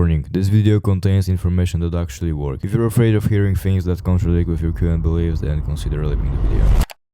Warning, this video contains information that actually works. If you're afraid of hearing things that contradict with your current beliefs, then consider leaving the video.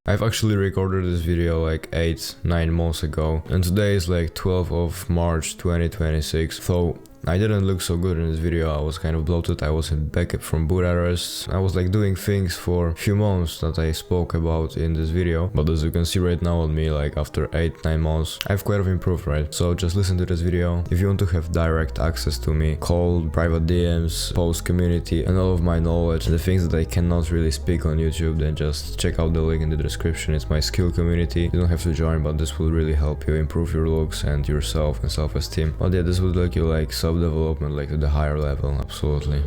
I've actually recorded this video like 8-9 months ago, and today is like 12th of March 2026, so I didn't look so good in this video. I was kind of bloated, I was in backup from boot arrest. I was like doing things for a few months that I spoke about in this video, but as you can see right now on me, like after 8-9 months, I've quite improved, right? So just listen to this video. If you want to have direct access to me, call, private DMs, post community, and all of my knowledge, the things that I cannot really speak on YouTube, then just check out the link in the description. It's my skill community. You don't have to join, but this will really help you improve your looks and yourself and self-esteem. But yeah, this would like you like self-development, like to the higher level, absolutely.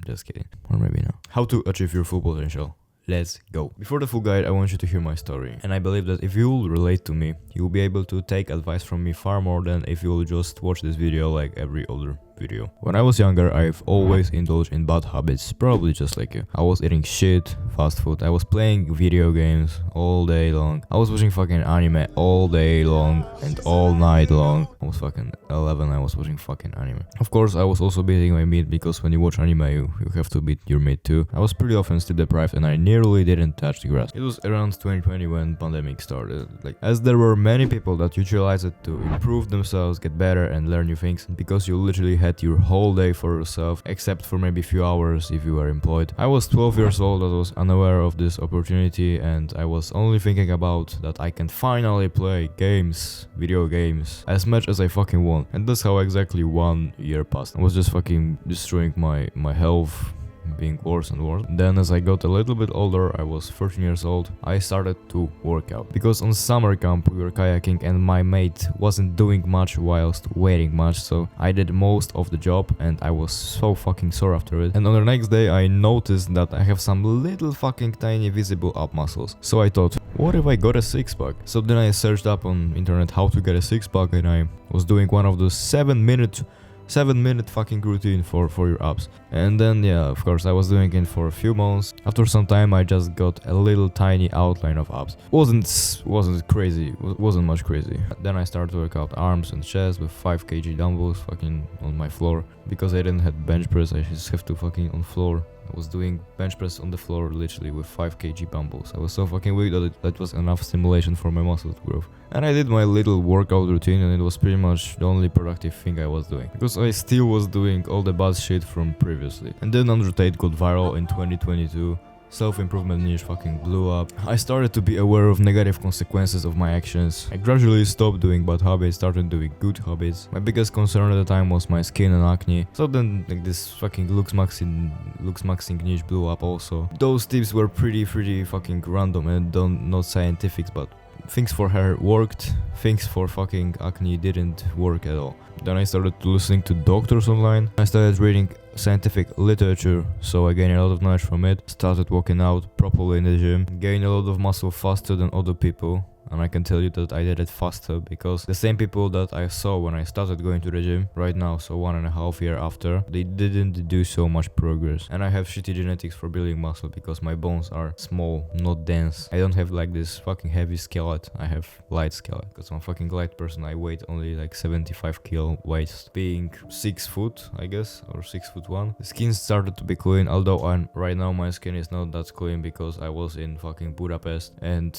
Just kidding. Or maybe not. How to achieve your full potential. Let's go. Before the full guide, I want you to hear my story. And I believe that if you will relate to me, you will be able to take advice from me far more than if you will just watch this video like every other video. When I was younger, I've always indulged in bad habits, probably just like you. I was eating shit, fast food, I was playing video games all day long, I was watching fucking anime all day long and all night long. I was fucking 11, I was watching fucking anime. Of course, I was also beating my meat, because when you watch anime, you have to beat your meat too. I was pretty often sleep deprived and I nearly didn't touch the grass. It was around 2020 when pandemic started. Like, as there were many people that utilized it to improve themselves, get better and learn new things, because you literally had your whole day for yourself, except for maybe a few hours if you were employed. I was 12 years old, I was unaware of this opportunity, and I was only thinking about that I can finally play games, video games, as much as I fucking want. And that's how exactly 1 year passed. I was just fucking destroying my health, being worse and worse. Then as I got a little bit older, I was 13 years old, I started to work out. Because on summer camp we were kayaking and my mate wasn't doing much whilst waiting much, so I did most of the job and I was so fucking sore after it. And on the next day I noticed that I have some little fucking tiny visible ab muscles. So I thought, what if I got a six-pack? So then I searched up on internet how to get a six-pack, and I was doing one of those 7-minute fucking routine for your abs. And then yeah, of course I was doing it for a few months. After some time I just got a little tiny outline of abs. Wasn't crazy, wasn't much crazy. Then I started to work out arms and chest with 5 kg dumbbells fucking on my floor. Because I didn't have bench press, I just have to fucking on floor. I was doing bench press on the floor literally with 5 kg dumbbells. I was so fucking weak that that was enough stimulation for my muscle growth. And I did my little workout routine, and it was pretty much the only productive thing I was doing, because I still was doing all the bad shit from previously. And then Andrew Tate got viral in 2022. Self-improvement niche fucking blew up. I started to be aware of negative consequences of my actions. I gradually stopped doing bad habits, started doing good habits. My biggest concern at the time was my skin and acne. So then like this fucking looks maxing niche blew up also. Those tips were pretty fucking random and not scientific, but things for hair worked, things for fucking acne didn't work at all. Then I started listening to doctors online. I started reading scientific literature, so I gained a lot of knowledge from it. Started working out properly in the gym, gained a lot of muscle faster than other people. And I can tell you that I did it faster, because the same people that I saw when I started going to the gym right now, so 1.5 years after, they didn't do so much progress. And I have shitty genetics for building muscle, because my bones are small, not dense. I don't have like this fucking heavy skeleton, I have light skeleton, because I'm a fucking light person. I weigh only like 75 kilo weight, being 6 foot, I guess, or 6'1". The skin started to be clean, although right now my skin is not that clean, because I was in fucking Budapest and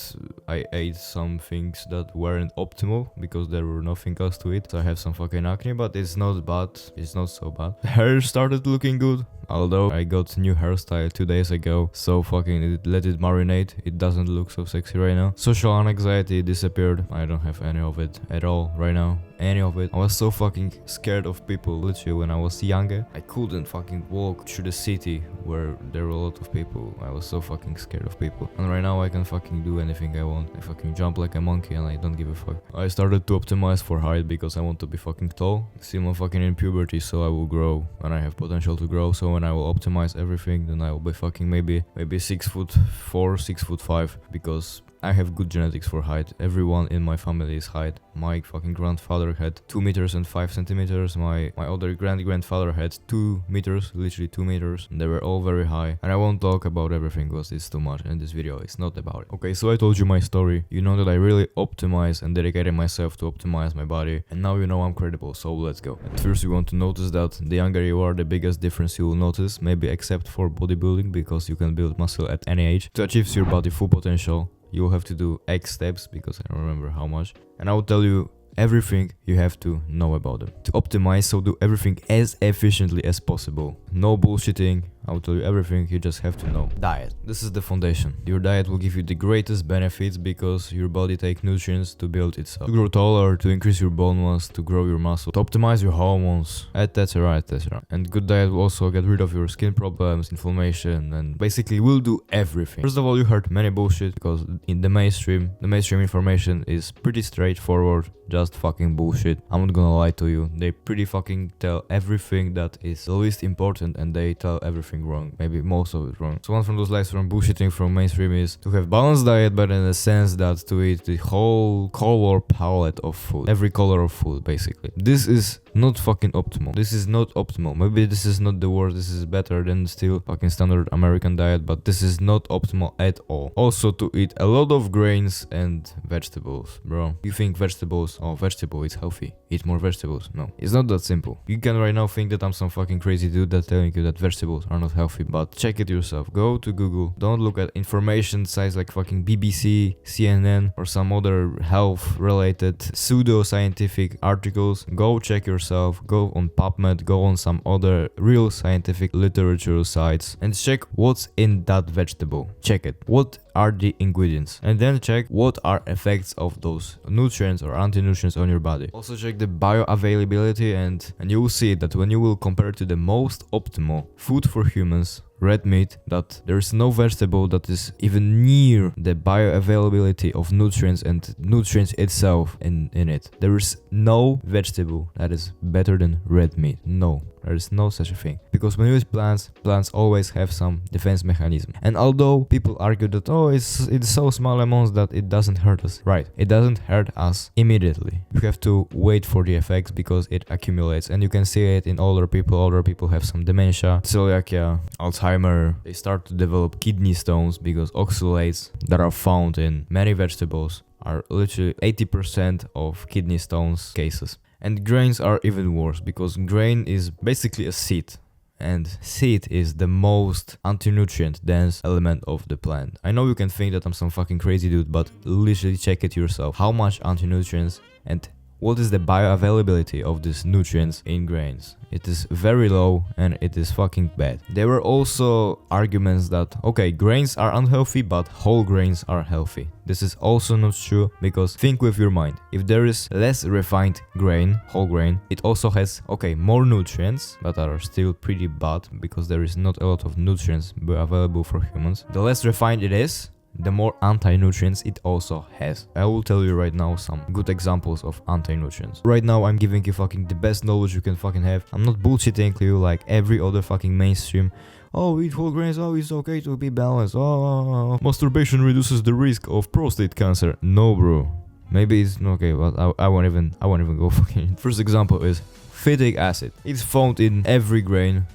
I ate some things that weren't optimal, because there were nothing else to eat. So I have some fucking acne, but it's not bad, it's not so bad. Hair started looking good, although I got new hairstyle 2 days ago, so fucking let it marinate. It doesn't look so sexy right now. Social anxiety disappeared. I don't have any of it at all right now. Any of it. I was so fucking scared of people. Literally, when I was younger, I couldn't fucking walk through the city where there were a lot of people. I was so fucking scared of people. And right now I can fucking do anything I want. I fucking jump like a monkey and I don't give a fuck. I started to optimize for height because I want to be fucking tall. Still I'm fucking in puberty, so I will grow and I have potential to grow. So when I will optimize everything, then I will be fucking maybe 6'4", 6'5", because I have good genetics for height. Everyone in my family is height. My fucking grandfather had 2 meters and 5 centimeters. My other grandfather had 2 meters, literally 2 meters. They were all very high. And I won't talk about everything because it's too much, and this video is not about it. Okay, so I told you my story. You know that I really optimized and dedicated myself to optimize my body. And now you know I'm credible, so let's go. At first you want to notice that the younger you are, the biggest difference you will notice. Maybe except for bodybuilding, because you can build muscle at any age. To achieve your body full potential, you will have to do X steps, because I don't remember how much. And I will tell you everything you have to know about them. To optimize, so do everything as efficiently as possible. No bullshitting. I will tell you everything you just have to know. Diet. This is the foundation. Your diet will give you the greatest benefits because your body takes nutrients to build itself. To grow taller, to increase your bone mass, to grow your muscle, to optimize your hormones, etc, etc. And good diet will also get rid of your skin problems, inflammation, and basically will do everything. First of all, you heard many bullshit because in the mainstream information is pretty straightforward, just fucking bullshit. I'm not gonna lie to you. They pretty fucking tell everything that is the least important, and they tell everything wrong, maybe most of it wrong. So one from those lies from bullshitting from mainstream is to have balanced diet, but in a sense that to eat the whole color palette of food, every color of food basically. This is not fucking optimal. This is not optimal. Maybe this is not the word. This is better than still fucking standard American diet, but this is not optimal at all. Also to eat a lot of grains and vegetables, bro. You think vegetables, oh vegetable, it's healthy, eat more vegetables. No, it's not that simple. You can right now think that I'm some fucking crazy dude that's telling you that vegetables are not healthy, but check it yourself. Go to Google. Don't look at information sites like fucking BBC, CNN, or some other health related pseudo-scientific articles. Go check yourself. Go on PubMed, go on some other real scientific literature sites and check what's in that vegetable. Check it. What are the ingredients? And then check what are effects of those nutrients or anti-nutrients on your body. Also check the bioavailability, and you will see that when you will compare to the most optimal food for humans, red meat, that there is no vegetable that is even near the bioavailability of nutrients and nutrients itself in it. There is no vegetable that is better than red meat. No. There is no such a thing. Because when you eat plants always have some defense mechanism. And although people argue that, oh, it's so small amounts that it doesn't hurt us. Right, it doesn't hurt us immediately. You have to wait for the effects because it accumulates. And you can see it in older people. Older people have some dementia, celiac, Alzheimer. They start to develop kidney stones because oxalates that are found in many vegetables are literally 80% of kidney stones cases. And grains are even worse because grain is basically a seed, and seed is the most anti-nutrient dense element of the plant. I know you can think that I'm some fucking crazy dude, but literally check it yourself. How much anti-nutrients and what is the bioavailability of these nutrients in grains? It is very low and it is fucking bad. There were also arguments that, okay, grains are unhealthy, but whole grains are healthy. This is also not true, because think with your mind. If there is less refined grain, whole grain, it also has, okay, more nutrients, but are still pretty bad because there is not a lot of nutrients available for humans. The less refined it is, the more anti-nutrients it also has. I will tell you right now some good examples of anti-nutrients. Right now I'm giving you fucking the best knowledge you can fucking have. I'm not bullshitting you like every other fucking mainstream. Oh, eat whole grains, oh, it's okay to be balanced, oh, masturbation reduces the risk of prostate cancer. No, bro. Maybe it's not okay, but I won't even go fucking. First example is phytic acid. It's found in every grain.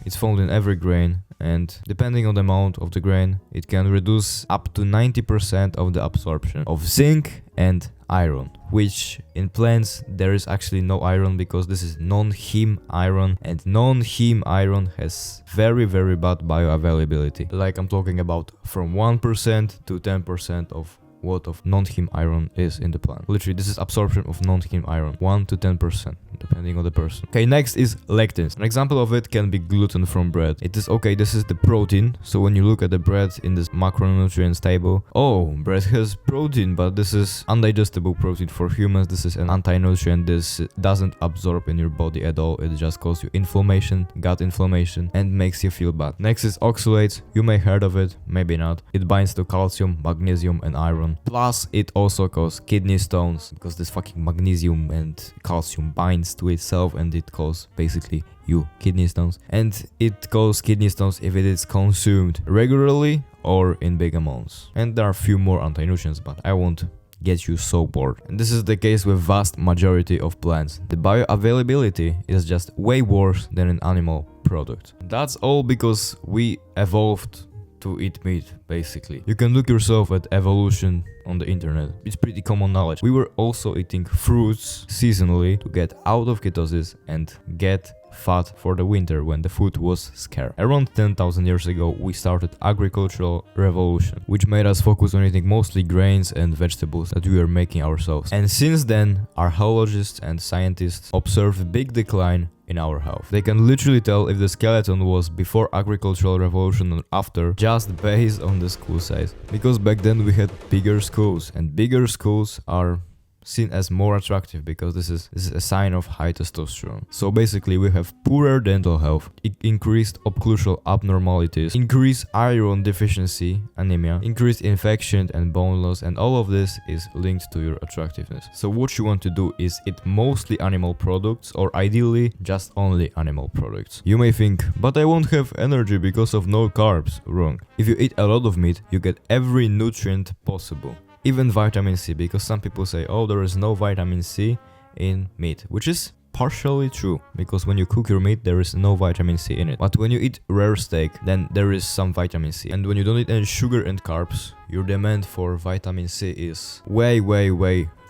And depending on the amount of the grain, it can reduce up to 90% of the absorption of zinc and iron, which in plants there is actually no iron because this is non-heme iron, and non-heme iron has very bad bioavailability. Like I'm talking about from 1% to 10% of what of non-heme iron is in the plant. Literally, this is absorption of non-heme iron, 1 to 10%, depending on the person. Okay, next is lectins. An example of it can be gluten from bread. It is okay, this is the protein. So when you look at the bread in this macronutrients table, oh, bread has protein, but this is undigestible protein for humans. This is an anti-nutrient. This doesn't absorb in your body at all. It just causes you inflammation, gut inflammation, and makes you feel bad. Next is oxalates. You may heard of it, maybe not. It binds to calcium, magnesium, and iron. Plus, it also causes kidney stones because this fucking magnesium and calcium binds to itself, and it causes basically you kidney stones. And it causes kidney stones if it is consumed regularly or in big amounts. And there are a few more anti-nutrients, but I won't get you so bored. And this is the case with vast majority of plants. The bioavailability is just way worse than an animal product. That's all because we evolved to eat meat, basically. You can look yourself at evolution on the internet. It's pretty common knowledge. We were also eating fruits seasonally to get out of ketosis and get fat for the winter when the food was scarce. Around 10,000 years ago, we started agricultural revolution, which made us focus on eating mostly grains and vegetables that we were making ourselves. And since then, archaeologists and scientists observed big decline in our health. They can literally tell if the skeleton was before agricultural revolution or after just based on the skull size. Because back then we had bigger skulls, and bigger skulls are seen as more attractive because this is a sign of high testosterone. So basically we have poorer dental health, increased occlusal abnormalities, increased iron deficiency, anemia, increased infection and bone loss, and all of this is linked to your attractiveness. So what you want to do is eat mostly animal products, or ideally just only animal products. You may think, but I won't have energy because of no carbs. Wrong. If you eat a lot of meat, you get every nutrient possible. Even vitamin C, because some people say, oh, there is no vitamin C in meat, which is partially true, because when you cook your meat, there is no vitamin C in it. But when you eat rare steak, then there is some vitamin C. And when you don't eat any sugar and carbs, your demand for vitamin C is way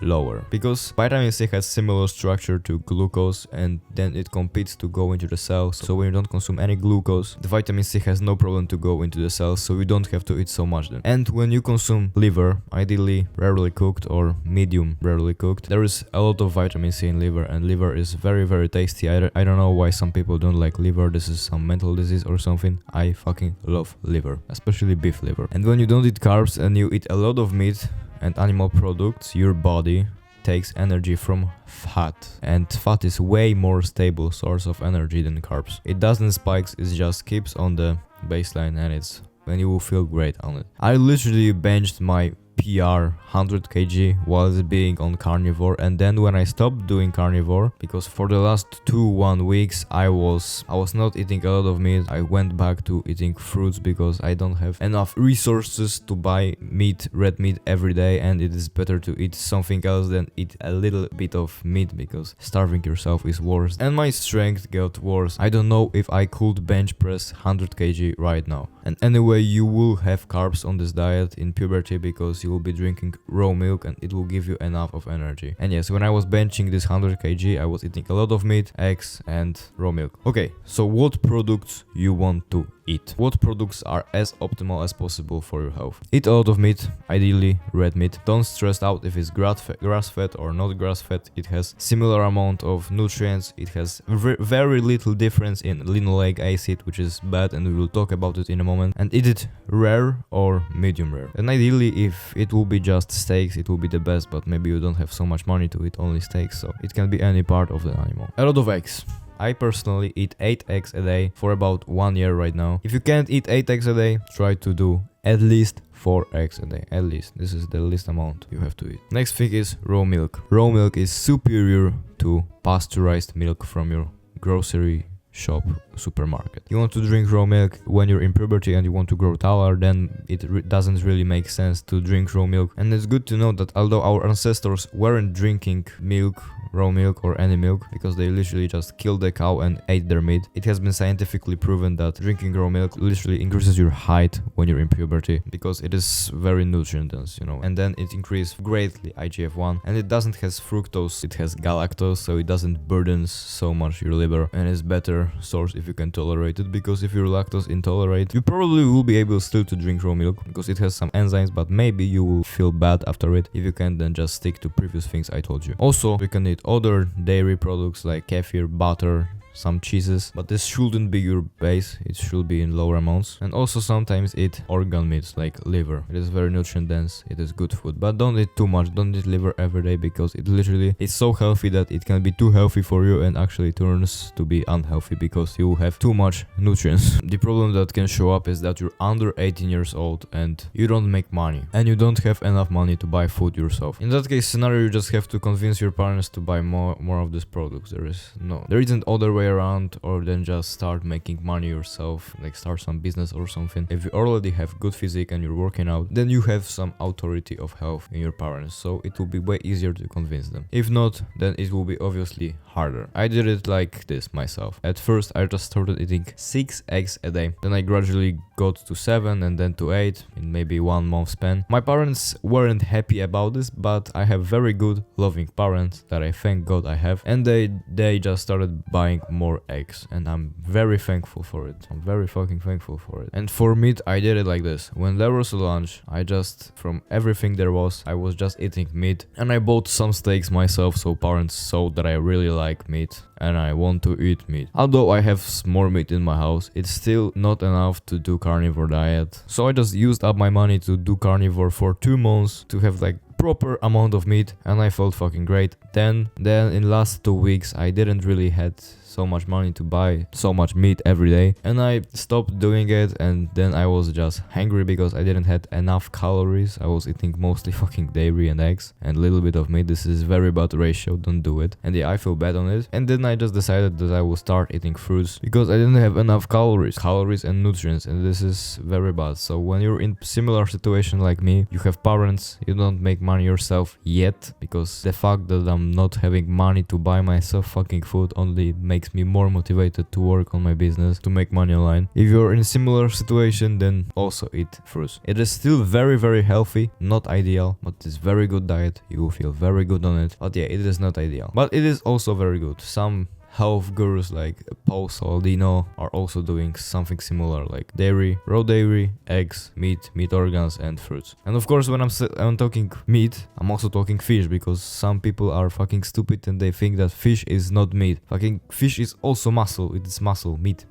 lower, because vitamin C has similar structure to glucose, and then it competes to go into the cells. So when you don't consume any glucose, the vitamin C has no problem to go into the cells, so you don't have to eat so much then. And when you consume liver, ideally rarely cooked or medium rarely cooked, there is a lot of vitamin C in liver, and liver is very tasty. I don't know why some people don't like liver. This is some mental disease or something. I fucking love liver, especially beef liver. And when you don't eat carbs and you eat a lot of meat and animal products, your body takes energy from fat, and fat is way more stable source of energy than carbs. It doesn't spike, it just keeps on the baseline, and it's when you will feel great on it. I literally benched my PR 100 kg while being on carnivore, and then when I stopped doing carnivore, because for the last 1 weeks I was not eating a lot of meat, I went back to eating fruits because I don't have enough resources to buy meat, red meat every day, and it is better to eat something else than eat a little bit of meat, because starving yourself is worse. And my strength got worse. I don't know if I could bench press 100 kg right now. And anyway, you will have carbs on this diet in puberty because you will be drinking raw milk, and it will give you enough of energy. And yes, when I was benching this 100 kg, I was eating a lot of meat, eggs and raw milk. Okay, so what products you want to eat? What products are as optimal as possible for your health? Eat a lot of meat, ideally red meat. Don't stress out if it's grass-fed or not grass-fed. It has similar amount of nutrients. It has very little difference in linoleic acid, which is bad, and we will talk about it in a moment. And eat it rare or medium rare. And ideally, if it will be just steaks, it will be the best, but maybe you don't have so much money to eat only steaks, so it can be any part of the animal. A lot of eggs. I personally eat 8 eggs a day for about 1 year right now. If you can't eat 8 eggs a day, try to do at least 4 eggs a day. At least. This is the least amount you have to eat. Next thing is raw milk. Raw milk is superior to pasteurized milk from your grocery shop, supermarket. You want to drink raw milk when you're in puberty and you want to grow taller, then it doesn't really make sense to drink raw milk. And it's good to know that although our ancestors weren't drinking milk, raw milk or any milk, because they literally just killed the cow and ate their meat, it has been scientifically proven that drinking raw milk literally increases your height when you're in puberty, because it is very nutrient dense, you know, and then it increases greatly IGF-1, and it doesn't has fructose, it has galactose, so it doesn't burden so much your liver, and it's better source if you can tolerate it, because if you're lactose intolerant, you probably will be able still to drink raw milk because it has some enzymes, but maybe you will feel bad after it. If you can, then just stick to previous things I told you. Also, you can eat other dairy products like kefir, butter, some cheeses, but this shouldn't be your base, it should be in lower amounts. And also sometimes eat organ meats like liver. It is very nutrient dense, it is good food, but don't eat too much. Don't eat liver every day, because it literally is so healthy that it can be too healthy for you and actually turns to be unhealthy because you have too much nutrients. The problem that can show up is that you're under 18 years old and you don't make money and you don't have enough money to buy food yourself. In that case scenario, you just have to convince your parents to buy more of these products. There isn't other way way around, or then just start making money yourself, like start some business or something. If you already have good physique and you're working out, then you have some authority of health in your parents, so it will be way easier to convince them. If not, then it will be obviously harder. I did it like this myself. At first I just started eating 6 eggs a day, then I gradually got to 7 and then to 8 in maybe 1 month span. My parents weren't happy about this, but I have very good loving parents that I thank God I have, and they just started buying more eggs, and I'm very thankful for it. I'm very fucking thankful for it. And for meat I did it like this. When there was a lunch, I just, from everything there was, I was just eating meat, and I bought some steaks myself, so parents saw that I really like meat and I want to eat meat. Although I have more meat in my house, it's still not enough to do carnivore diet. So I just used up my money to do carnivore for 2 months to have like proper amount of meat, and I felt fucking great. Then in last 2 weeks I didn't really had so much money to buy so much meat every day, and I stopped doing it, and then I was just hungry because I didn't had enough calories. I was eating mostly fucking dairy and eggs and a little bit of meat. This is very bad ratio, don't do it. And yeah, I feel bad on it. And then I just decided that I will start eating fruits because I didn't have enough calories and nutrients, and this is very bad. So when you're in similar situation like me, you have parents, you don't make money yourself yet, because the fact that I'm not having money to buy myself fucking food only makes me more motivated to work on my business, to make money online. If you're in a similar situation, then also eat fruits. It is still very, very healthy, not ideal, but it's very good diet. You will feel very good on it. But yeah, it is not ideal, but it is also very good. Some health gurus like Paul Saladino are also doing something similar, like dairy, raw dairy, eggs, meat organs, and fruits. And of course, when I'm talking meat, I'm also talking fish, because some people are fucking stupid and they think that fish is not meat. Fucking fish is also muscle. It is muscle, meat.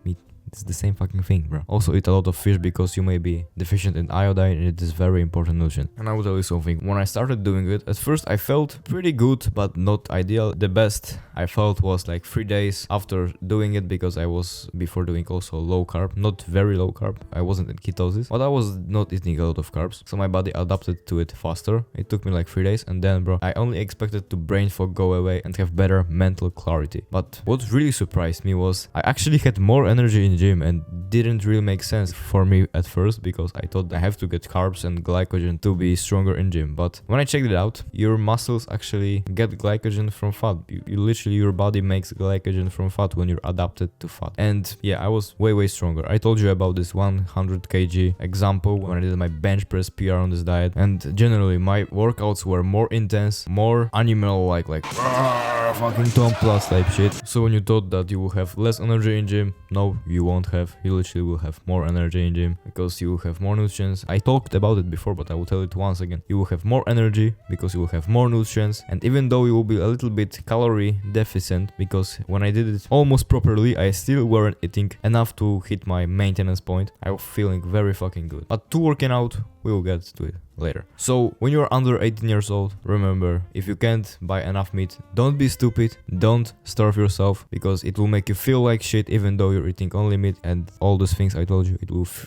It's the same fucking thing, bro. Also eat a lot of fish because you may be deficient in iodine, and it is very important nutrient. And I will tell you something. When I started doing it, at first I felt pretty good, but not ideal. The best I felt was like 3 days after doing it, because I was before doing also low carb, not very low carb. I wasn't in ketosis, but I was not eating a lot of carbs, so my body adapted to it faster. It took me like 3 days, and then, bro, I only expected to brain fog go away and have better mental clarity. But what really surprised me was I actually had more energy in gym, and didn't really make sense for me at first, because I thought I have to get carbs and glycogen to be stronger in gym. But when I checked it out, your muscles actually get glycogen from fat. You literally, your body makes glycogen from fat when you're adapted to fat. And yeah, I was way stronger. I told you about this 100 kg example when I did my bench press PR on this diet, and generally my workouts were more intense, more animal like fucking Tom Plus type shit. So when you thought that you will have less energy in gym, no, you won't have. You literally will have more energy in gym because you will have more nutrients. I talked about it before, but I will tell it once again. You will have more energy because you will have more nutrients, and even though you will be a little bit calorie deficient, because when I did it almost properly, I still weren't eating enough to hit my maintenance point. I was feeling very fucking good. But to working out, we will get to it later. So when you're under 18 years old, remember, if you can't buy enough meat, don't be stupid, don't starve yourself, because it will make you feel like shit even though you're eating only meat and all those things I told you.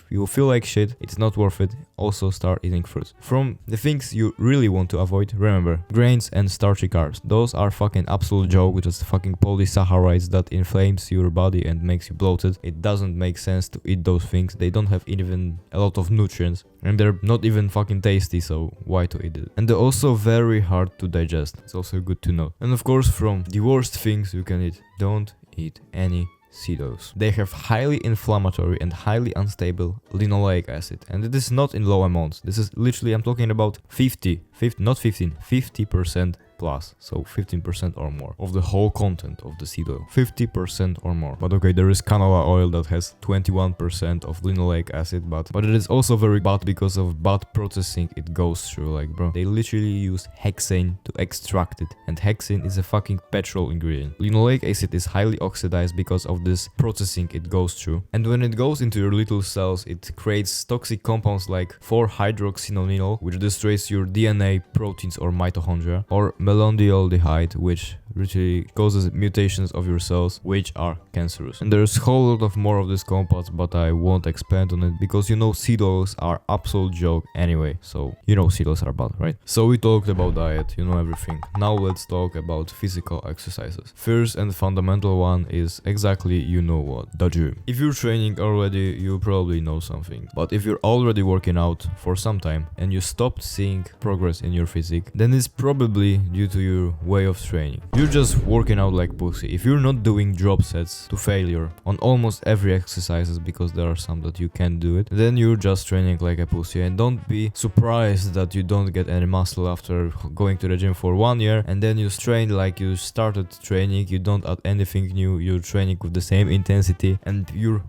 You will feel like shit, it's not worth it. Also start eating fruits. From the things you really want to avoid, remember, grains and starchy carbs. Those are fucking absolute joke, just fucking polysaccharides that inflames your body and makes you bloated. It doesn't make sense to eat those things. They don't have even a lot of nutrients, and they're not even fucking tasty, so why to eat it? And they're also very hard to digest. It's also good to know. And of course, from the worst things you can eat, don't eat any seed oils. They have highly inflammatory and highly unstable linoleic acid, and it is not in low amounts. This is literally, I'm talking about 50%, not 15, 50% plus, so 15% or more of the whole content of the seed oil, 50% or more. But okay, there is canola oil that has 21% of linoleic acid, but it is also very bad because of bad processing it goes through. Like, bro, they literally use hexane to extract it, and hexane is a fucking petrol ingredient. Linoleic acid is highly oxidized because of this processing it goes through, and when it goes into your little cells, it creates toxic compounds like 4-hydroxynonenal, which destroys your DNA, proteins or mitochondria, or malondialdehyde, which literally causes mutations of your cells, which are cancerous. And there's a whole lot of more of these compounds, but I won't expand on it because you know seed oils are absolute joke anyway. So you know seed oils are bad, right? So we talked about diet, you know everything. Now let's talk about physical exercises. First and fundamental one is exactly you know what, the gym. If you're training already, you probably know something. But if you're already working out for some time and you stopped seeing progress in your physique, then it's probably due to your way of training. You're just working out like pussy. If you're not doing drop sets to failure on almost every exercises, because there are some that you can't do it, then you're just training like a pussy. And don't be surprised that you don't get any muscle after going to the gym for 1 year and then you train like you started training, you don't add anything new, you're training with the same intensity and you're,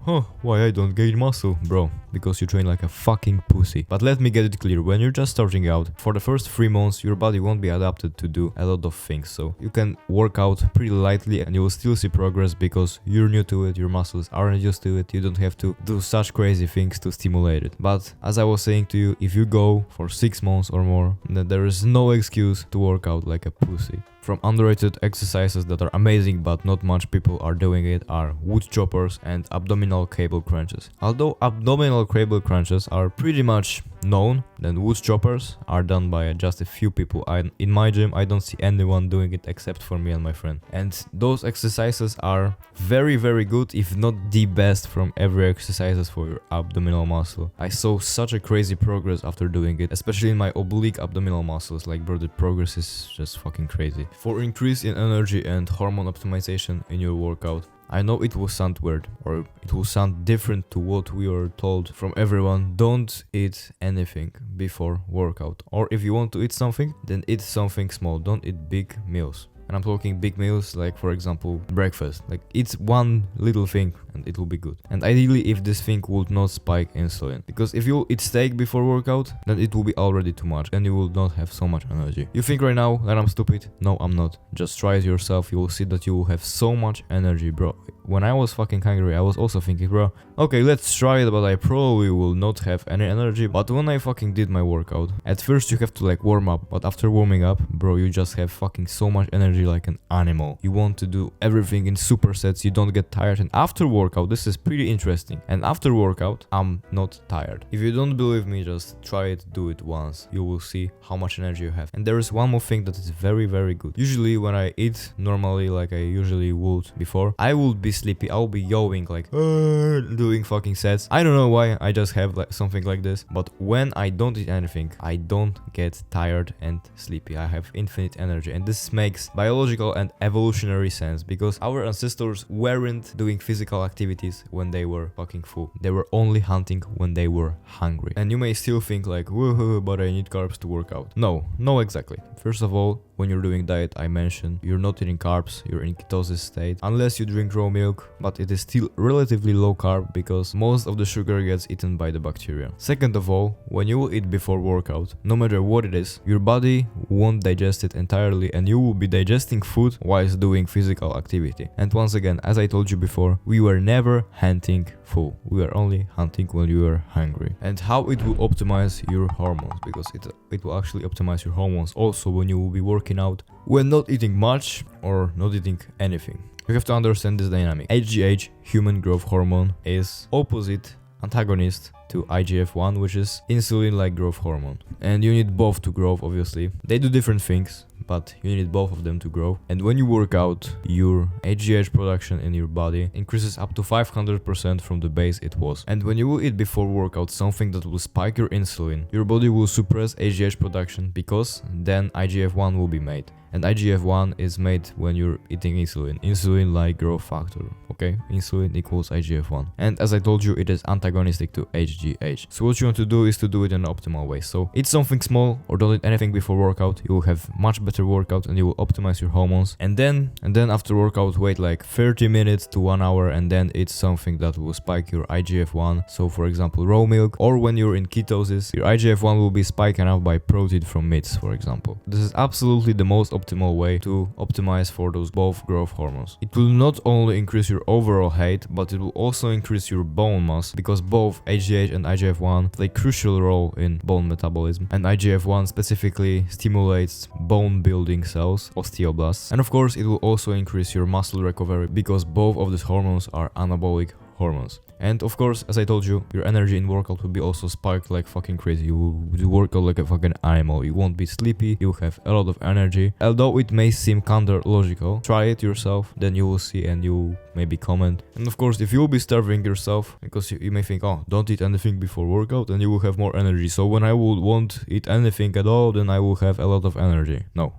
why I don't gain muscle? Bro, because you train like a fucking pussy. But let me get it clear, when you're just starting out, for the first 3 months your body won't be adapted to do a lot of things, so you can work out pretty lightly and you will still see progress because you're new to it, your muscles aren't used to it, you don't have to do such crazy things to stimulate it. But as I was saying to you, if you go for 6 months or more, then there is no excuse to work out like a pussy. From underrated exercises that are amazing but not much people are doing it are wood choppers and abdominal cable crunches. Although abdominal cable crunches are pretty much known, then wood choppers are done by just a few people. In my gym I don't see anyone doing it except for me and my friend. And those exercises are very good, if not the best from every exercises for your abdominal muscle. I saw such a crazy progress after doing it, especially in my oblique abdominal muscles. Like bro, the progress is just fucking crazy. For increase in energy and hormone optimization in your workout, I know it will sound weird or it will sound different to what we are told from everyone. Don't eat anything before workout, or if you want to eat something, then eat something small. Don't eat big meals. And I'm talking big meals like, for example, breakfast. Like eat one little thing and it will be good. And ideally if this thing would not spike insulin, because if you eat steak before workout, then it will be already too much and you will not have so much energy. You think right now that I'm stupid? No, I'm not. Just try it yourself, you will see that you will have so much energy, bro. When I was fucking hungry, I was also thinking, bro, okay, let's try it, but I probably will not have any energy. But when I fucking did my workout, at first you have to like warm up, but after warming up, bro, you just have fucking so much energy like an animal. You want to do everything in supersets, you don't get tired. And after workout, this is pretty interesting. And after workout, I'm not tired. If you don't believe me, just try it, do it once. You will see how much energy you have. And there is one more thing that is very good. Usually when I eat normally, like I usually would before, I would be sleepy, I'll be yawing like doing fucking sets. I don't know why, I just have like something like this. But when I don't eat anything, I don't get tired and sleepy. I have infinite energy, and this makes biological and evolutionary sense because our ancestors weren't doing physical activities when they were fucking full. They were only hunting when they were hungry. And you may still think like, woohoo, but I need carbs to work out. No, exactly. First of all, when you're doing diet, I mentioned you're not eating carbs, you're in ketosis state, unless you drink raw milk, but it is still relatively low carb because most of the sugar gets eaten by the bacteria. Second of all, when you will eat before workout, no matter what it is, your body won't digest it entirely and you will be digesting food whilst doing physical activity. And once again, as I told you before, we were never hunting full, we were only hunting when you were hungry. And how it will optimize your hormones, because it will actually optimize your hormones also when you will be working out when not eating much or not eating anything. You have to understand this dynamic. HGH, human growth hormone, is opposite antagonist to IGF-1, which is insulin-like growth hormone. And you need both to grow, obviously. They do different things, but you need both of them to grow. And when you work out, your HGH production in your body increases up to 500% from the base it was. And when you will eat before workout something that will spike your insulin, your body will suppress HGH production because then IGF-1 will be made. And IGF-1 is made when you're eating insulin. Insulin-like growth factor, okay? Insulin equals IGF-1. And as I told you, it is antagonistic to HGH. So what you want to do is to do it in an optimal way. So eat something small or don't eat anything before workout. You will have much better workout and you will optimize your hormones. And then after workout, wait like 30 minutes to 1 hour and then eat something that will spike your IGF-1. So for example, raw milk, or when you're in ketosis, your IGF-1 will be spiking up by protein from meats, for example. This is absolutely the most optimal way to optimize for those both growth hormones. It will not only increase your overall height, but it will also increase your bone mass, because both HGH and IGF-1 play a crucial role in bone metabolism, and IGF-1 specifically stimulates bone building cells, osteoblasts, and of course it will also increase your muscle recovery, because both of these hormones are anabolic hormones. And of course, as I told you, your energy in workout will be also spiked like fucking crazy. You will work out like a fucking animal. You won't be sleepy. You have a lot of energy. Although it may seem counter logical, try it yourself, then you will see and you maybe comment. And of course, if you will be starving yourself, because you may think, oh, don't eat anything before workout, then you will have more energy. So when I won't eat anything at all, then I will have a lot of energy. No.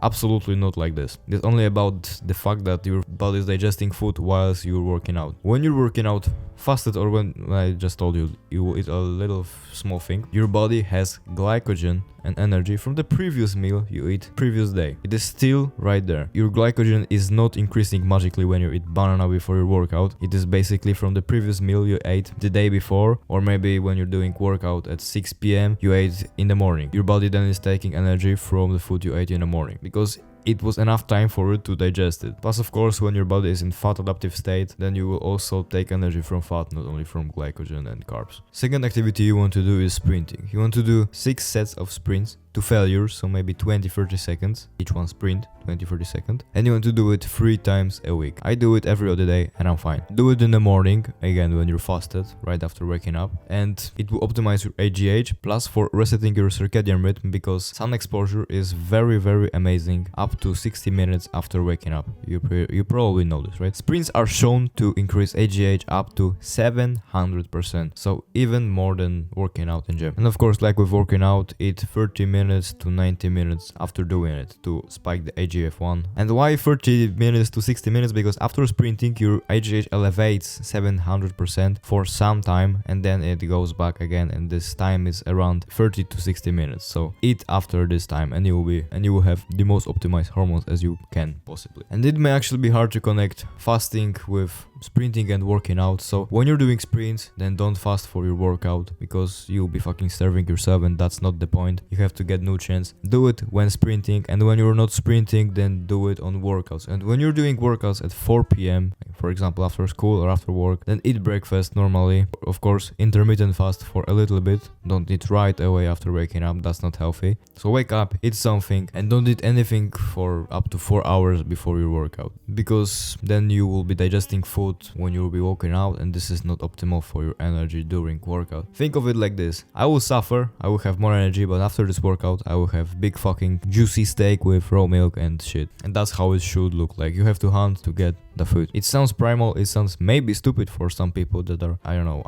Absolutely not like this. It's only about the fact that your body is digesting food whilst you're working out. When you're working out fasted, or when I just told you, you will eat a little small thing, your body has glycogen and energy from the previous meal you eat previous day. It is still right there. Your glycogen is not increasing magically when you eat banana before your workout. It is basically from the previous meal you ate the day before, or maybe when you're doing workout at 6 p.m. you ate in the morning. Your body then is taking energy from the food you ate in the morning, because it was enough time for it to digest it. Plus, of course, when your body is in fat adaptive state, then you will also take energy from fat, not only from glycogen and carbs. Second activity you want to do is sprinting. You want to do 6 sets of sprints to failure, so maybe 20-30 seconds, each one sprint, 20-30 seconds, and you want to do it 3 times a week. I do it every other day and I'm fine. Do it in the morning, again when you're fasted, right after waking up, and it will optimize your AGH, plus for resetting your circadian rhythm, because sun exposure is very amazing up to 60 minutes after waking up. You probably know this, right? Sprints are shown to increase AGH up to 700%, so even more than working out in gym. And of course, like with working out, eat 30 minutes to 90 minutes after doing it to spike the IGF-1. And why 30 minutes to 60 minutes? Because after sprinting, your IGH elevates 700% for some time, and then it goes back again, and this time is around 30 to 60 minutes. So eat after this time, and you will have the most optimized hormones as you can possibly. And it may actually be hard to connect fasting with sprinting and working out. So when you're doing sprints, then don't fast for your workout, because you'll be fucking starving yourself, and that's not the point. You have to get nutrients. Do it when sprinting, and when you're not sprinting, then do it on workouts. And when you're doing workouts at 4 p.m., for example after school or after work, then eat breakfast normally. Of course, intermittent fast for a little bit. Don't eat right away after waking up, that's not healthy. So wake up, eat something, and don't eat anything for up to 4 hours before your workout, because then you will be digesting food when you will be working out, and this is not optimal for your energy during workout. Think of it like this: I will suffer, I will have more energy, but after this workout I will have big fucking juicy steak with raw milk and shit. And that's how it should look like. You have to hunt to get the food. It sounds primal, it sounds maybe stupid for some people that are, I don't know,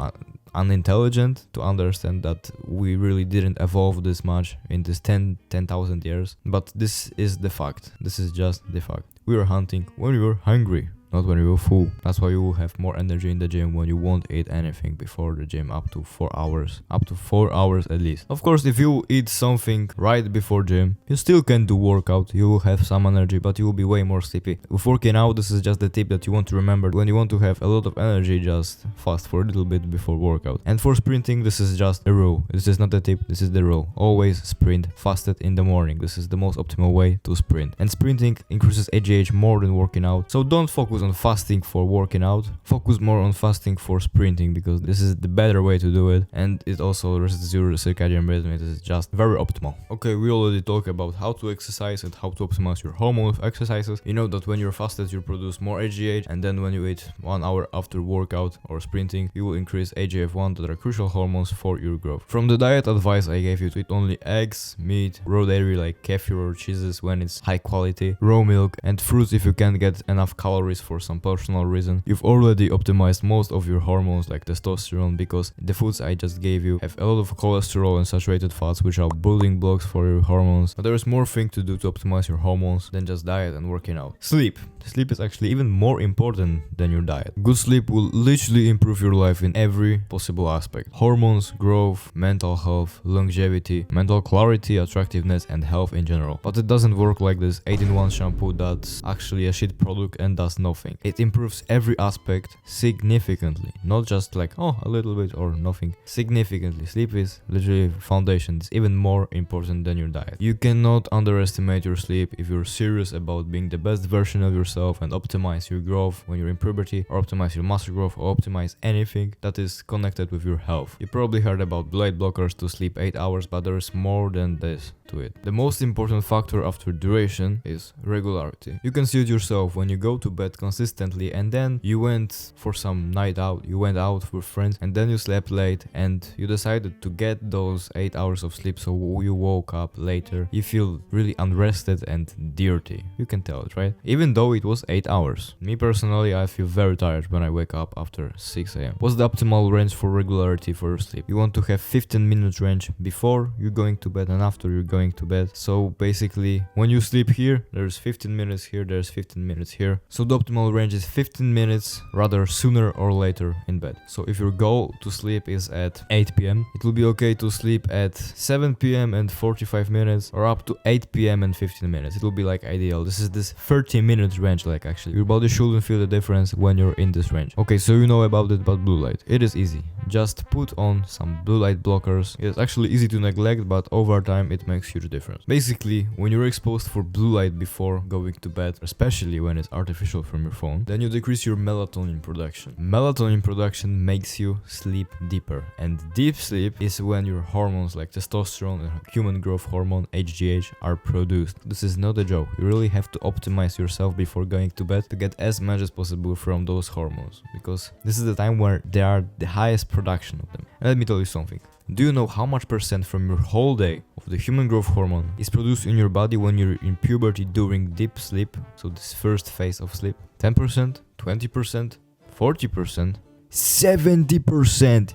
unintelligent to understand that we really didn't evolve this much in this 10,000 years, but this is the fact. This is just the fact. We were hunting when we were hungry, not when you were full. That's why you will have more energy in the gym when you won't eat anything before the gym up to 4 hours. Up to 4 hours at least. Of course, if you eat something right before gym, you still can do workout. You will have some energy, but you will be way more sleepy. With working out, this is just the tip that you want to remember. When you want to have a lot of energy, just fast for a little bit before workout. And for sprinting, this is just a rule. This is not a tip, this is the rule. Always sprint fasted in the morning. This is the most optimal way to sprint. And sprinting increases AGH more than working out. So don't focus on fasting for working out, focus more on fasting for sprinting, because this is the better way to do it, and it also resets your circadian rhythm. It is just very optimal. Okay, we already talked about how to exercise and how to optimize your hormone with exercises. You know that when you're fasted you produce more AGH, and then when you eat 1 hour after workout or sprinting, you will increase AGF-1, that are crucial hormones for your growth. From the diet advice I gave you to eat only eggs, meat, raw dairy like kefir or cheeses when it's high quality, raw milk, and fruits if you can't get enough calories for some personal reason, you've already optimized most of your hormones like testosterone, because the foods I just gave you have a lot of cholesterol and saturated fats, which are building blocks for your hormones. But there is more thing to do to optimize your hormones than just diet and working out. Sleep. Sleep is actually even more important than your diet. Good sleep will literally improve your life in every possible aspect. Hormones, growth, mental health, longevity, mental clarity, attractiveness, and health in general. But it doesn't work like this 8-in-1 shampoo that's actually a shit product and does nothing nothing. It improves every aspect significantly, not just like, oh, a little bit or nothing. Significantly. Sleep is literally foundation. It's even more important than your diet. You cannot underestimate your sleep if you're serious about being the best version of yourself and optimize your growth when you're in puberty, or optimize your muscle growth, or optimize anything that is connected with your health. You probably heard about blue light blockers to sleep 8 hours, but there is more than this to it. The most important factor after duration is regularity. You can see it yourself when you go to bed consistently and then you went for some night out, you went out with friends and then you slept late and you decided to get those 8 hours of sleep, so you woke up later. You feel really unrested and dirty. You can tell it, right? Even though it was 8 hours. Me personally, I feel very tired when I wake up after 6 a.m. What's the optimal range for regularity for your sleep? You want to have 15-minute range before you're going to bed and after you're going to bed. So basically, when you sleep here, there's 15 minutes here, there's 15 minutes here. So the optimal range is 15 minutes, rather sooner or later in bed. So if your goal to sleep is at 8 p.m., it will be okay to sleep at 7 p.m. and 45 minutes or up to 8 p.m. and 15 minutes. It will be like ideal. This is this 30-minute range, like actually. Your body shouldn't feel the difference when you're in this range. Okay, so you know about it, but blue light. It is easy. Just put on some blue light blockers. It's actually easy to neglect, but over time it makes huge difference. Basically, when you're exposed for blue light before going to bed, especially when it's artificial from your phone, then you decrease your melatonin production. Melatonin production makes you sleep deeper, and deep sleep is when your hormones like testosterone and human growth hormone HGH are produced. This is not a joke. You really have to optimize yourself before going to bed to get as much as possible from those hormones, because this is the time where they are the highest production of them. And let me tell you something. Do you know how much percent from your whole day of the human growth hormone is produced in your body when you're in puberty during deep sleep? So this first phase of sleep. 10%, 20%, 40%, 70%,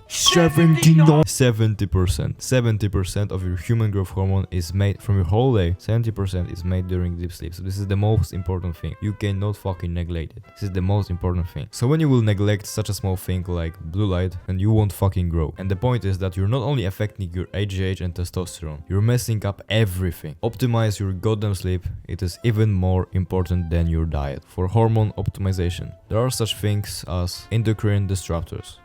70% of your human growth hormone is made from your whole day. 70% is made during deep sleep. So this is the most important thing. You cannot fucking neglect it. This is the most important thing. So when you will neglect such a small thing like blue light, then you won't fucking grow. And the point is that you're not only affecting your HGH and testosterone, you're messing up everything. Optimize your goddamn sleep. It is even more important than your diet. For hormone optimization, there are such things as endocrine disruptors.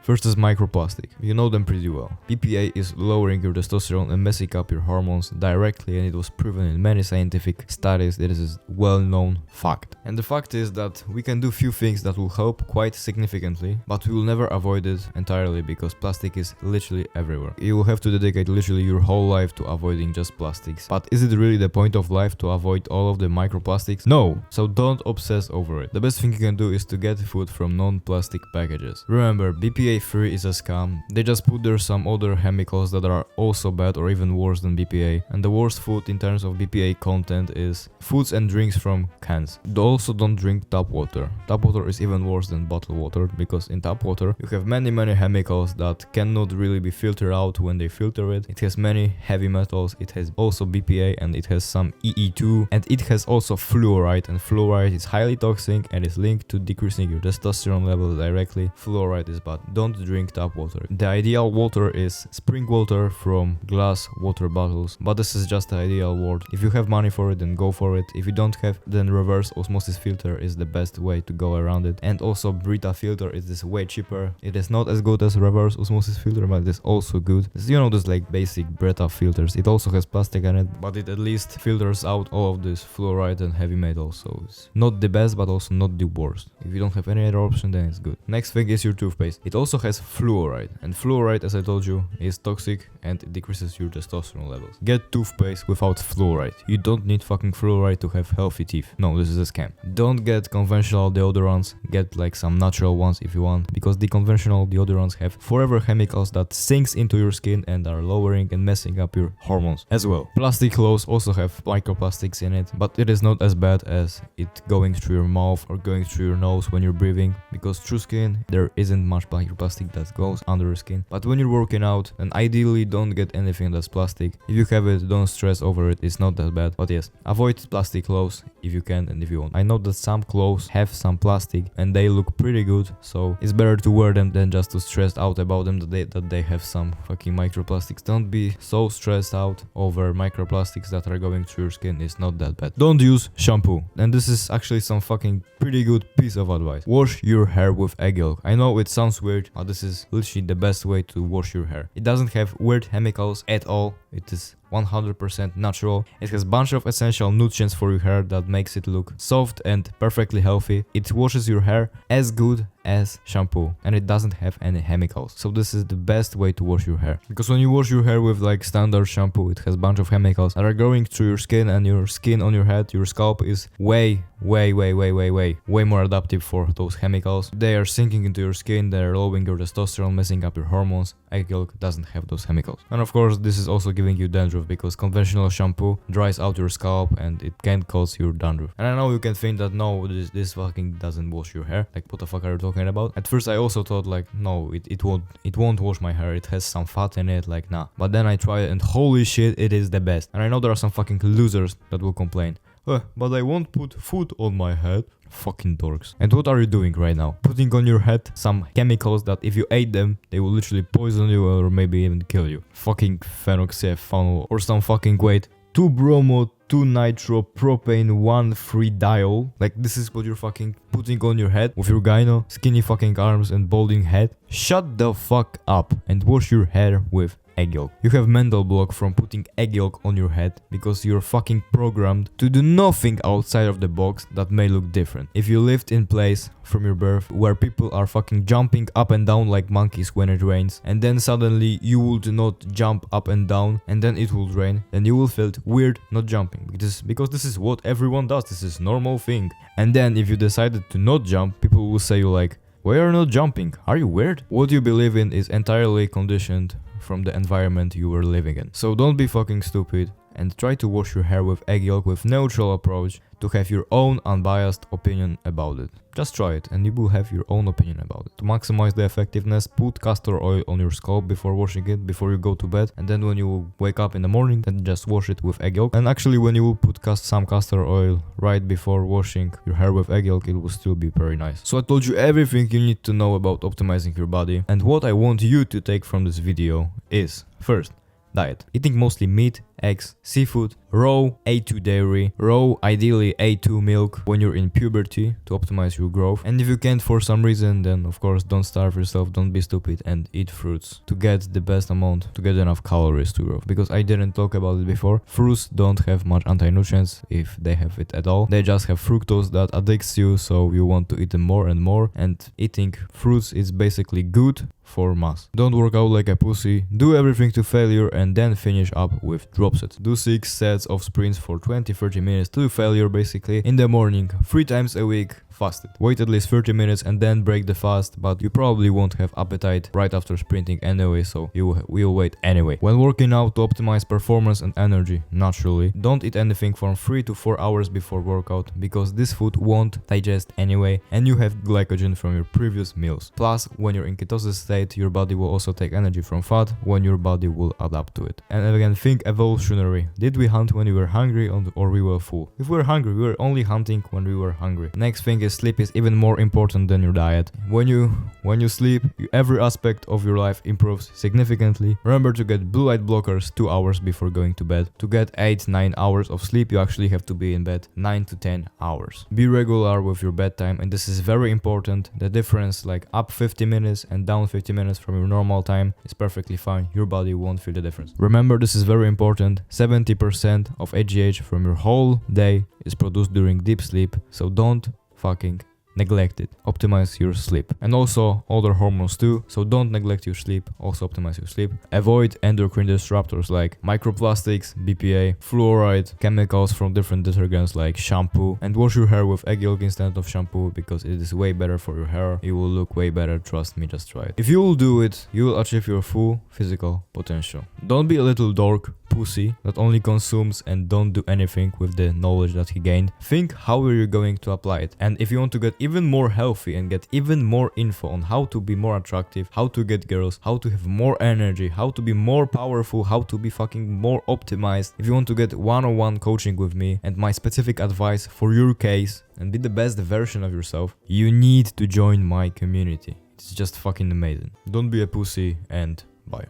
First is microplastic. You know them pretty well. BPA is lowering your testosterone and messing up your hormones directly, and it was proven in many scientific studies. It is a well-known fact. And the fact is that we can do few things that will help quite significantly, but we will never avoid it entirely because plastic is literally everywhere. You will have to dedicate literally your whole life to avoiding just plastics. But is it really the point of life to avoid all of the microplastics? No! So don't obsess over it. The best thing you can do is to get food from non-plastic packages. Remember, BPA-free is a scam. They just put there some other chemicals that are also bad or even worse than BPA. And the worst food in terms of BPA content is foods and drinks from cans. Also don't drink tap water. Tap water is even worse than bottled water because in tap water you have many chemicals that cannot really be filtered out when they filter it. It has many heavy metals, it has also BPA, and it has some EE2, and it has also fluoride, and fluoride is highly toxic and is linked to decreasing your testosterone level directly. Fluoride is bad. Don't drink tap water. The ideal water is spring water from glass water bottles, but this is just the ideal word. If you have money for it, then go for it. If you don't have, then reverse osmosis filter is the best way to go around it. And also Brita filter is this way cheaper. It is not as good as reverse osmosis filter, but it is also good. You know, those like basic Brita filters. It also has plastic in it, but it at least filters out all of this fluoride and heavy metals. So it's not the best, but also not the worst. If you don't have any other option, then it's good. Next thing is your toothpaste. It also has fluoride, and fluoride, as I told you, is toxic and it decreases your testosterone levels. Get toothpaste without fluoride. You don't need fucking fluoride to have healthy teeth. No, this is a scam. Don't get conventional deodorants. Get like some natural ones if you want, because the conventional deodorants have forever chemicals that sinks into your skin and are lowering and messing up your hormones as well. Plastic clothes also have microplastics in it, but it is not as bad as it going through your mouth or going through your nose when you're breathing, because through skin there isn't isn't much microplastic that goes under your skin. But when you're working out, then ideally don't get anything that's plastic. If you have it, don't stress over it, it's not that bad. But yes, avoid plastic clothes if you can and if you want. I know that some clothes have some plastic and they look pretty good, so it's better to wear them than just to stress out about them that they have some fucking microplastics. Don't be so stressed out over microplastics that are going through your skin, it's not that bad. Don't use shampoo. And this is actually some fucking pretty good piece of advice. Wash your hair with egg yolk. I know it sounds weird, but this is literally the best way to wash your hair. It doesn't have weird chemicals at all. It is 100% natural. It has bunch of essential nutrients for your hair that makes it look soft and perfectly healthy. It washes your hair as good as shampoo and it doesn't have any chemicals. So this is the best way to wash your hair. Because when you wash your hair with like standard shampoo, it has bunch of chemicals that are going through your skin, and your skin on your head, your scalp is way more adaptive for those chemicals. They are sinking into your skin, they are lowering your testosterone, messing up your hormones. Egg yolk doesn't have those chemicals. And of course this is also giving you dandruff because conventional shampoo dries out your scalp and it can cause your dandruff. And I know you can think that no, this fucking doesn't wash your hair. Like, what the fuck are you talking about? At first I also thought like, no, it won't wash my hair, it has some fat in it, like nah. But then I tried it and holy shit, it is the best. And I know there are some fucking losers that will complain, but I won't put food on my head. Fucking dorks. And what are you doing right now? Putting on your head some chemicals that if you ate them, they will literally poison you or maybe even kill you. Fucking phenoxyethanol or some fucking 2-bromo 2-nitropropane 1,3-diol. Like, this is what you're fucking putting on your head with your gyno, skinny fucking arms and balding head. Shut the fuck up and wash your hair with egg yolk. You have mental block from putting egg yolk on your head because you're fucking programmed to do nothing outside of the box that may look different. If you lived in place from your birth where people are fucking jumping up and down like monkeys when it rains, and then suddenly you would not jump up and down and then it will rain, then you will feel weird not jumping because this is what everyone does, this is normal thing. And then if you decided to not jump, people will say you like, why are you not jumping? Are you weird? What you believe in is entirely conditioned from the environment you were living in. So don't be fucking stupid and try to wash your hair with egg yolk with neutral approach to have your own unbiased opinion about it. Just try it and you will have your own opinion about it. To maximize the effectiveness, put castor oil on your scalp before washing it, before you go to bed, and then when you wake up in the morning, then just wash it with egg yolk. And actually when you will put some castor oil right before washing your hair with egg yolk, it will still be very nice. So I told you everything you need to know about optimizing your body, and what I want you to take from this video is, first, diet. Eating mostly meat, eggs, seafood, raw A2 dairy, raw ideally A2 milk when you're in puberty to optimize your growth. And if you can't for some reason, then of course don't starve yourself, don't be stupid and eat fruits to get the best amount, to get enough calories to grow. Because I didn't talk about it before, fruits don't have much anti-nutrients if they have it at all. They just have fructose that addicts you, so you want to eat them more and more, and eating fruits is basically good for mass. Don't work out like a pussy, do everything to failure and then finish up with drop sets. Do 6 sets of sprints for 20-30 minutes to failure basically in the morning, 3 times a week. Fasted. Wait at least 30 minutes and then break the fast, but you probably won't have appetite right after sprinting anyway, so you will wait anyway. When working out to optimize performance and energy, naturally, don't eat anything from 3 to 4 hours before workout, because this food won't digest anyway and you have glycogen from your previous meals. Plus, when you're in ketosis state, your body will also take energy from fat when your body will adapt to it. And again, think evolutionary. Did we hunt when we were hungry or we were full? If we were hungry, we were only hunting when we were hungry. Next thing is sleep is even more important than your diet. When you sleep, every aspect of your life improves significantly. Remember to get blue light blockers 2 hours before going to bed. To get 8-9 hours of sleep, you actually have to be in bed 9 to 10 hours. Be regular with your bedtime, and this is very important. The difference, like up 50 minutes and down 50 minutes from your normal time, is perfectly fine. Your body won't feel the difference. Remember, this is very important. 70% of HGH from your whole day is produced during deep sleep, so don't fucking neglect it. Optimize your sleep. And also other hormones too, so don't neglect your sleep, also optimize your sleep. Avoid endocrine disruptors like microplastics, BPA, fluoride, chemicals from different detergents like shampoo, and wash your hair with egg yolk instead of shampoo because it is way better for your hair. It will look way better, trust me, just try it. If you will do it, you will achieve your full physical potential. Don't be a little dork pussy that only consumes and don't do anything with the knowledge that he gained. Think how are you going to apply it. And if you want to get even more healthy and get even more info on how to be more attractive, how to get girls, how to have more energy, how to be more powerful, how to be fucking more optimized, if you want to get one-on-one coaching with me and my specific advice for your case and be the best version of yourself, you need to join my community. It's just fucking amazing. Don't be a pussy, and bye.